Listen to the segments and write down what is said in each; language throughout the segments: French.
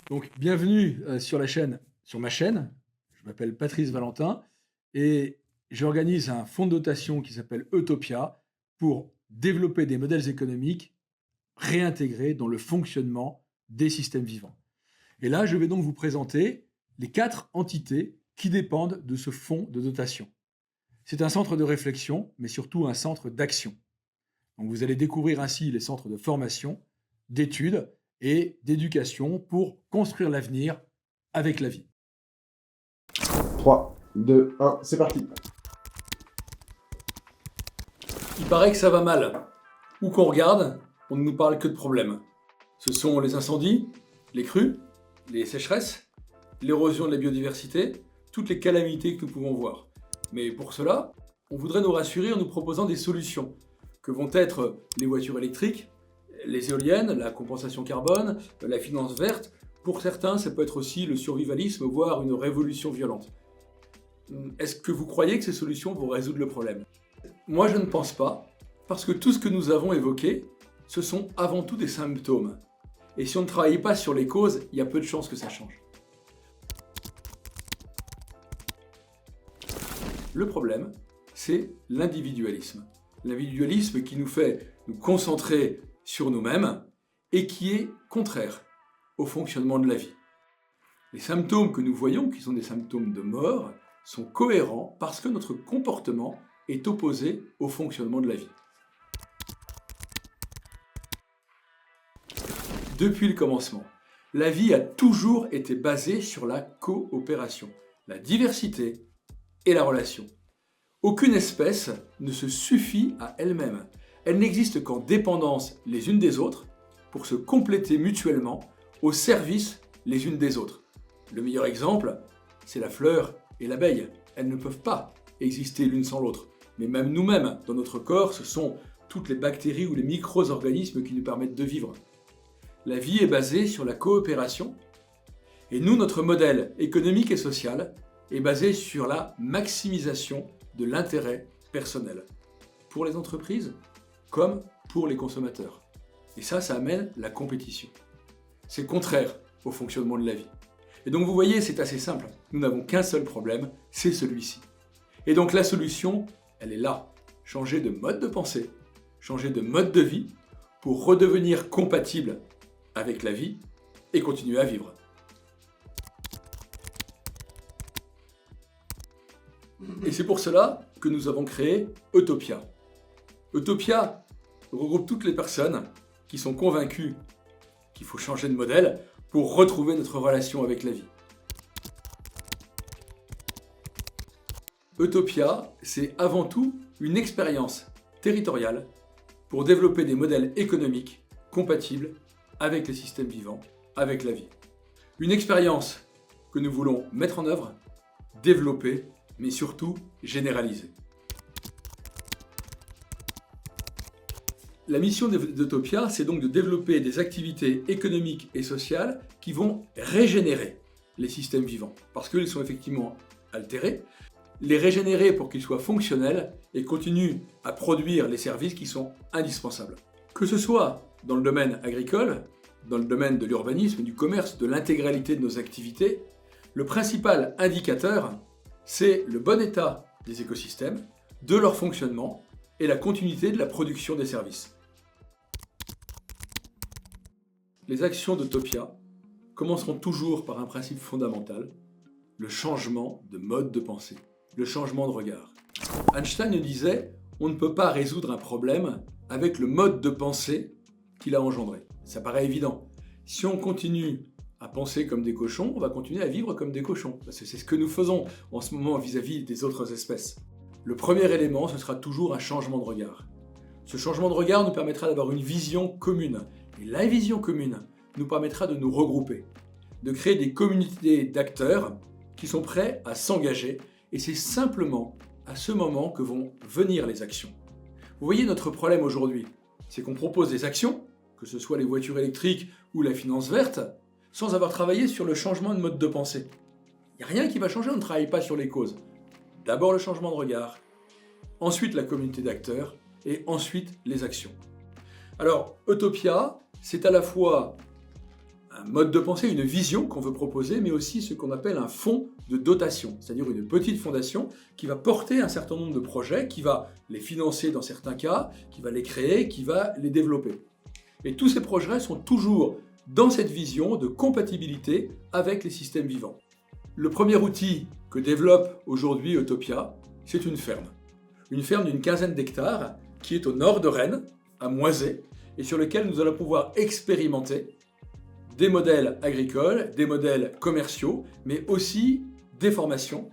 Donc, bienvenue sur ma chaîne. Je m'appelle Patrice Valentin et j'organise un fonds de dotation qui s'appelle Utopia pour développer des modèles économiques réintégrés dans le fonctionnement des systèmes vivants. Et là, je vais donc vous présenter les 4 entités qui dépendent de ce fonds de dotation. C'est un centre de réflexion, mais surtout un centre d'action. Donc, vous allez découvrir ainsi les centres de formation, d'études et d'éducation pour construire l'avenir avec la vie. 3, 2, 1, c'est parti. Il paraît que ça va mal. Où qu'on regarde, on ne nous parle que de problèmes. Ce sont les incendies, les crues, les sécheresses, l'érosion de la biodiversité, toutes les calamités que nous pouvons voir. Mais pour cela, on voudrait nous rassurer en nous proposant des solutions, que vont être les voitures électriques, les éoliennes, la compensation carbone, la finance verte. Pour certains, ça peut être aussi le survivalisme, voire une révolution violente. Est-ce que vous croyez que ces solutions vont résoudre le problème ? Moi, je ne pense pas, parce que tout ce que nous avons évoqué, ce sont avant tout des symptômes. Et si on ne travaille pas sur les causes, il y a peu de chances que ça change. Le problème, c'est l'individualisme. L'individualisme qui nous fait nous concentrer sur nous-mêmes et qui est contraire au fonctionnement de la vie. Les symptômes que nous voyons, qui sont des symptômes de mort, sont cohérents parce que notre comportement est opposé au fonctionnement de la vie. Depuis le commencement, la vie a toujours été basée sur la coopération, la diversité et la relation. Aucune espèce ne se suffit à elle-même. Elle n'existe qu'en dépendance les unes des autres pour se compléter mutuellement au service les unes des autres. Le meilleur exemple, c'est la fleur et l'abeille. Elles ne peuvent pas exister l'une sans l'autre. Mais même nous-mêmes, dans notre corps, ce sont toutes les bactéries ou les micro-organismes qui nous permettent de vivre. La vie est basée sur la coopération. Et nous, notre modèle économique et social est basé sur la maximisation de l'intérêt personnel. Pour les entreprises, comme pour les consommateurs. Et ça amène la compétition. C'est contraire au fonctionnement de la vie. Et donc vous voyez, c'est assez simple. Nous n'avons qu'un seul problème, c'est celui-ci. Et donc la solution, elle est là. Changer de mode de pensée, changer de mode de vie pour redevenir compatible avec la vie et continuer à vivre. Et c'est pour cela que nous avons créé Utopia. Utopia regroupe toutes les personnes qui sont convaincues qu'il faut changer de modèle pour retrouver notre relation avec la vie. Utopia, c'est avant tout une expérience territoriale pour développer des modèles économiques compatibles avec les systèmes vivants, avec la vie. Une expérience que nous voulons mettre en œuvre, développer, mais surtout généraliser. La mission d'Utopia, c'est donc de développer des activités économiques et sociales qui vont régénérer les systèmes vivants, parce qu'ils sont effectivement altérés, les régénérer pour qu'ils soient fonctionnels et continuent à produire les services qui sont indispensables. Que ce soit dans le domaine agricole, dans le domaine de l'urbanisme, du commerce, de l'intégralité de nos activités, le principal indicateur, c'est le bon état des écosystèmes, de leur fonctionnement et la continuité de la production des services. Les actions d'Utopia commenceront toujours par un principe fondamental, le changement de mode de pensée, le changement de regard. Einstein disait « On ne peut pas résoudre un problème avec le mode de pensée qu'il a engendré ». Ça paraît évident. Si on continue à penser comme des cochons, on va continuer à vivre comme des cochons. Parce que c'est ce que nous faisons en ce moment vis-à-vis des autres espèces. Le premier élément, ce sera toujours un changement de regard. Ce changement de regard nous permettra d'avoir une vision commune. Et la vision commune nous permettra de nous regrouper, de créer des communautés d'acteurs qui sont prêts à s'engager. Et c'est simplement à ce moment que vont venir les actions. Vous voyez, notre problème aujourd'hui, c'est qu'on propose des actions, que ce soit les voitures électriques ou la finance verte, sans avoir travaillé sur le changement de mode de pensée. Il n'y a rien qui va changer, on ne travaille pas sur les causes. D'abord le changement de regard, ensuite la communauté d'acteurs, et ensuite les actions. Alors, Utopia, c'est à la fois mode de pensée, une vision qu'on veut proposer, mais aussi ce qu'on appelle un fonds de dotation, c'est-à-dire une petite fondation qui va porter un certain nombre de projets, qui va les financer dans certains cas, qui va les créer, qui va les développer. Et tous ces projets sont toujours dans cette vision de compatibilité avec les systèmes vivants. Le premier outil que développe aujourd'hui Utopia, c'est une ferme. Une ferme d'une quinzaine d'hectares qui est au nord de Rennes, à Moisey, et sur lequel nous allons pouvoir expérimenter des modèles agricoles, des modèles commerciaux, mais aussi des formations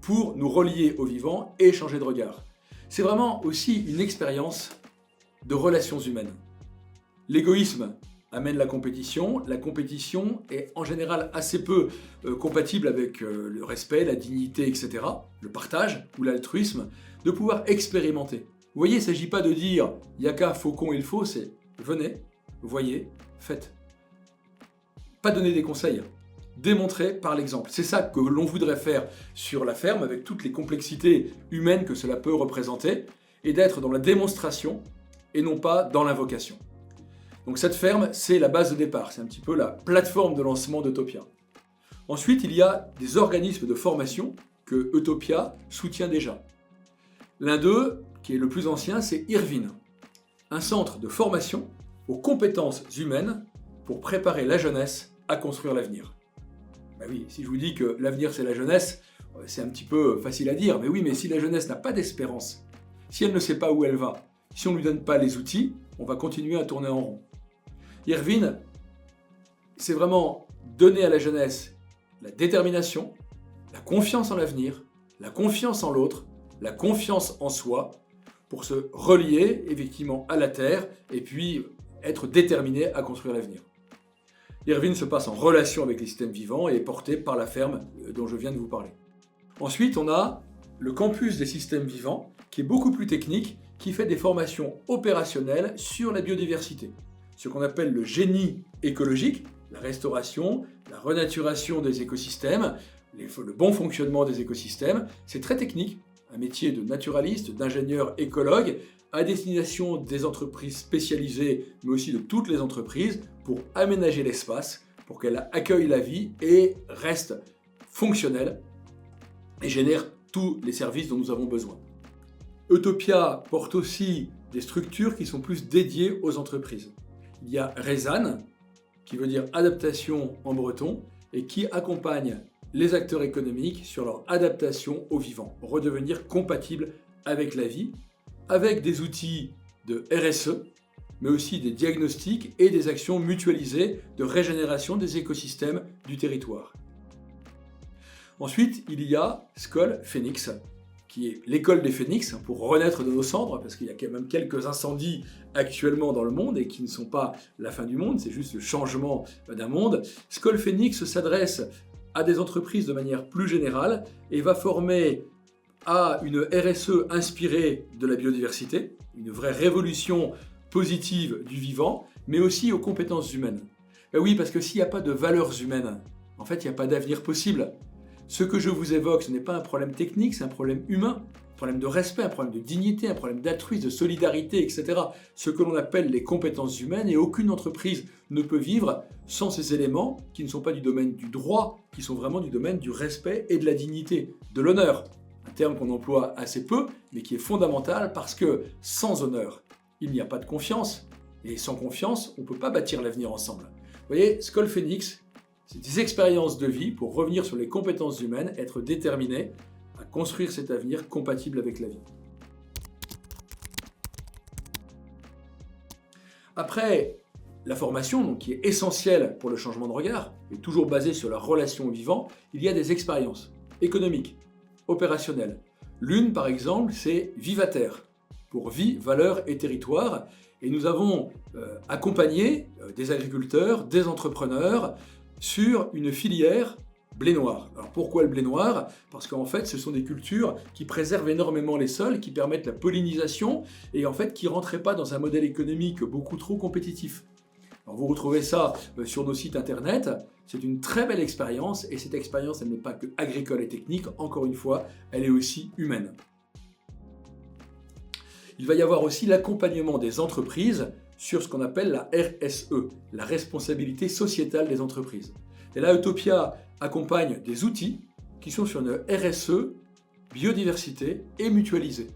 pour nous relier au vivant et changer de regard. C'est vraiment aussi une expérience de relations humaines. L'égoïsme amène la compétition est en général assez peu compatible avec le respect, la dignité, etc., le partage ou l'altruisme, de pouvoir expérimenter. Vous voyez, il ne s'agit pas de dire « yaka, faucon, il faut », c'est « venez, voyez, faites ». Pas donner des conseils, démontrer par l'exemple. C'est ça que l'on voudrait faire sur la ferme, avec toutes les complexités humaines que cela peut représenter, et d'être dans la démonstration et non pas dans l'invocation. Donc cette ferme, c'est la base de départ, c'est un petit peu la plateforme de lancement d'Utopia. Ensuite, il y a des organismes de formation que Utopia soutient déjà. L'un d'eux, qui est le plus ancien, c'est Irvine, un centre de formation aux compétences humaines pour préparer la jeunesse à construire l'avenir. Ben oui, si je vous dis que l'avenir c'est la jeunesse, c'est un petit peu facile à dire, mais oui, mais si la jeunesse n'a pas d'espérance, si elle ne sait pas où elle va, si on ne lui donne pas les outils, on va continuer à tourner en rond. Irvine, c'est vraiment donner à la jeunesse la détermination, la confiance en l'avenir, la confiance en l'autre, la confiance en soi, pour se relier effectivement à la terre et puis être déterminé à construire l'avenir. Irvine se passe en relation avec les systèmes vivants et est porté par la ferme dont je viens de vous parler. Ensuite, on a le campus des systèmes vivants, qui est beaucoup plus technique, qui fait des formations opérationnelles sur la biodiversité. Ce qu'on appelle le génie écologique, la restauration, la renaturation des écosystèmes, le bon fonctionnement des écosystèmes, c'est très technique. Un métier de naturaliste, d'ingénieur écologue, à destination des entreprises spécialisées, mais aussi de toutes les entreprises, pour aménager l'espace, pour qu'elle accueille la vie et reste fonctionnelle et génère tous les services dont nous avons besoin. Utopia porte aussi des structures qui sont plus dédiées aux entreprises. Il y a Rezan, qui veut dire adaptation en breton, et qui accompagne les acteurs économiques sur leur adaptation au vivant, redevenir compatible avec la vie, avec des outils de RSE, mais aussi des diagnostics et des actions mutualisées de régénération des écosystèmes du territoire. Ensuite, il y a Skol Phoenix, qui est l'école des phénix, pour renaître de nos cendres, parce qu'il y a quand même quelques incendies actuellement dans le monde et qui ne sont pas la fin du monde, c'est juste le changement d'un monde. Skol Phoenix s'adresse à des entreprises de manière plus générale et va former à une RSE inspirée de la biodiversité, une vraie révolution positive du vivant, mais aussi aux compétences humaines. Ben oui, parce que s'il n'y a pas de valeurs humaines, en fait, il n'y a pas d'avenir possible. Ce que je vous évoque, ce n'est pas un problème technique, c'est un problème humain, un problème de respect, un problème de dignité, un problème d'altruisme, de solidarité, etc. Ce que l'on appelle les compétences humaines, et aucune entreprise ne peut vivre sans ces éléments qui ne sont pas du domaine du droit, qui sont vraiment du domaine du respect et de la dignité, de l'honneur. Un terme qu'on emploie assez peu, mais qui est fondamental parce que sans honneur, il n'y a pas de confiance, et sans confiance, on ne peut pas bâtir l'avenir ensemble. Vous voyez, Skol Phoenix, c'est des expériences de vie pour revenir sur les compétences humaines, être déterminé à construire cet avenir compatible avec la vie. Après la formation, donc, qui est essentielle pour le changement de regard, et toujours basée sur la relation au vivant, il y a des expériences économiques, opérationnelles. L'une, par exemple, c'est Vivater, pour vie, valeur et territoire. Et nous avons accompagné des agriculteurs, des entrepreneurs, sur une filière blé noir. Alors pourquoi le blé noir? Parce qu'en fait, ce sont des cultures qui préservent énormément les sols, qui permettent la pollinisation et en fait qui ne rentraient pas dans un modèle économique beaucoup trop compétitif. Alors vous retrouvez ça sur nos sites internet. C'est une très belle expérience et cette expérience, elle n'est pas que agricole et technique. Encore une fois, elle est aussi humaine. Il va y avoir aussi l'accompagnement des entreprises sur ce qu'on appelle la RSE, la responsabilité sociétale des entreprises. Et là, Utopia accompagne des outils qui sont sur une RSE, biodiversité et mutualisée.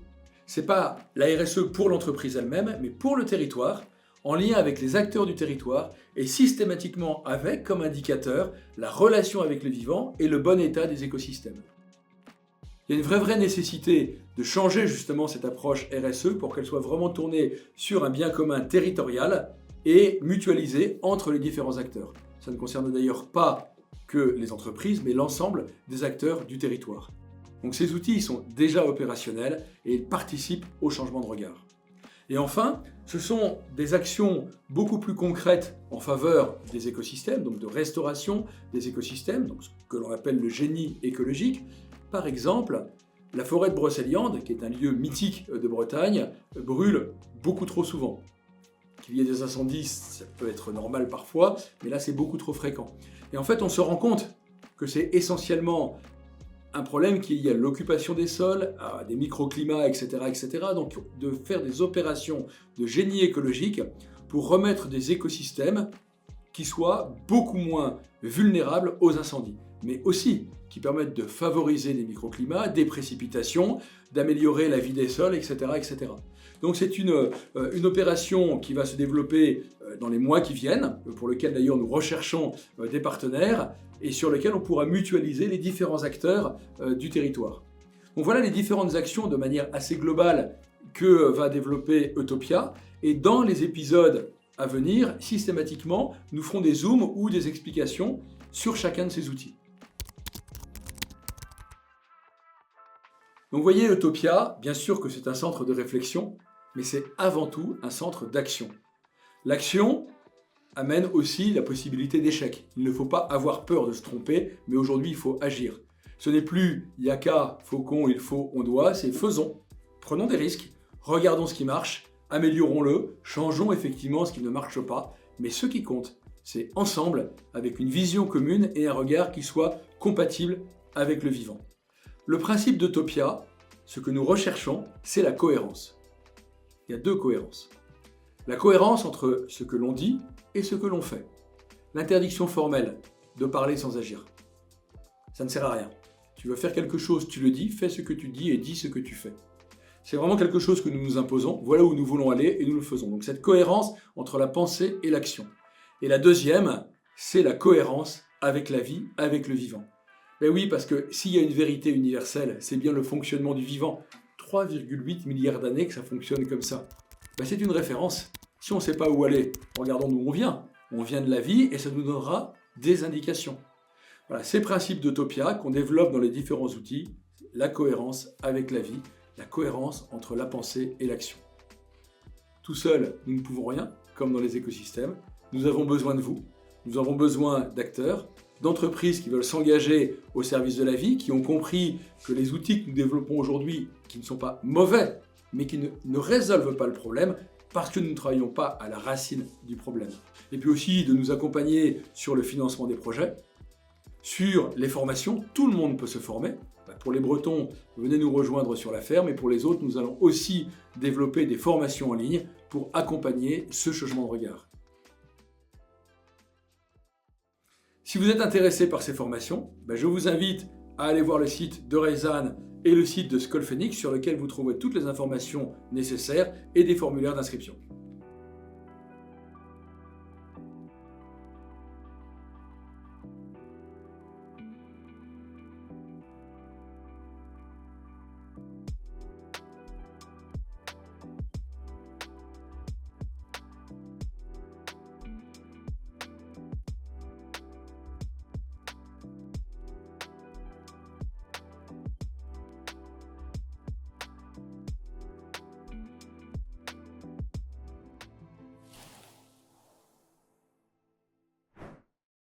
Ce n'est pas la RSE pour l'entreprise elle-même, mais pour le territoire, en lien avec les acteurs du territoire et systématiquement avec comme indicateur la relation avec le vivant et le bon état des écosystèmes. Il y a une vraie nécessité de changer justement cette approche RSE pour qu'elle soit vraiment tournée sur un bien commun territorial et mutualisée entre les différents acteurs. Ça ne concerne d'ailleurs pas que les entreprises, mais l'ensemble des acteurs du territoire. Donc ces outils ils sont déjà opérationnels et ils participent au changement de regard. Et enfin, ce sont des actions beaucoup plus concrètes en faveur des écosystèmes, donc de restauration des écosystèmes, donc ce que l'on appelle le génie écologique. Par exemple, la forêt de Brocéliande, qui est un lieu mythique de Bretagne, brûle beaucoup trop souvent. Qu'il y ait des incendies, ça peut être normal parfois, mais là c'est beaucoup trop fréquent. Et en fait, on se rend compte que c'est essentiellement un problème qui est lié à l'occupation des sols, à des microclimats, etc., etc. Donc de faire des opérations de génie écologique pour remettre des écosystèmes qui soient beaucoup moins vulnérables aux incendies, mais aussi qui permettent de favoriser des microclimats, des précipitations, d'améliorer la vie des sols, etc., etc. Donc c'est une opération qui va se développer dans les mois qui viennent, pour lequel d'ailleurs nous recherchons des partenaires, et sur lequel on pourra mutualiser les différents acteurs du territoire. Donc voilà les différentes actions de manière assez globale que va développer Utopia, et dans les épisodes à venir, systématiquement, nous ferons des zooms ou des explications sur chacun de ces outils. Donc vous voyez, Utopia, bien sûr que c'est un centre de réflexion, mais c'est avant tout un centre d'action. L'action amène aussi la possibilité d'échec. Il ne faut pas avoir peur de se tromper, mais aujourd'hui il faut agir. Ce n'est plus yaka, faucon, il faut, on doit, c'est faisons. Prenons des risques, regardons ce qui marche, améliorons-le, changeons effectivement ce qui ne marche pas, mais ce qui compte, c'est ensemble, avec une vision commune et un regard qui soit compatible avec le vivant. Le principe d'Utopia, ce que nous recherchons, c'est la cohérence. Il y a deux cohérences. La cohérence entre ce que l'on dit et ce que l'on fait. L'interdiction formelle de parler sans agir. Ça ne sert à rien. Tu veux faire quelque chose, tu le dis, fais ce que tu dis et dis ce que tu fais. C'est vraiment quelque chose que nous nous imposons, voilà où nous voulons aller et nous le faisons. Donc cette cohérence entre la pensée et l'action. Et la deuxième, c'est la cohérence avec la vie, avec le vivant. Ben oui, parce que s'il y a une vérité universelle, c'est bien le fonctionnement du vivant. 3,8 milliards d'années que ça fonctionne comme ça. Ben c'est une référence. Si on ne sait pas où aller, regardons d'où on vient. On vient de la vie et ça nous donnera des indications. Voilà, ces principes d'Utopia qu'on développe dans les différents outils, la cohérence avec la vie, la cohérence entre la pensée et l'action. Tout seul, nous ne pouvons rien, comme dans les écosystèmes. Nous avons besoin de vous, nous avons besoin d'acteurs, d'entreprises qui veulent s'engager au service de la vie, qui ont compris que les outils que nous développons aujourd'hui, qui ne sont pas mauvais, mais qui ne résolvent pas le problème, parce que nous ne travaillons pas à la racine du problème. Et puis aussi de nous accompagner sur le financement des projets, sur les formations, tout le monde peut se former. Pour les Bretons, venez nous rejoindre sur la ferme, et pour les autres, nous allons aussi développer des formations en ligne pour accompagner ce changement de regard. Si vous êtes intéressé par ces formations, je vous invite à aller voir le site de Rayzane et le site de Skolphénix sur lequel vous trouverez toutes les informations nécessaires et des formulaires d'inscription.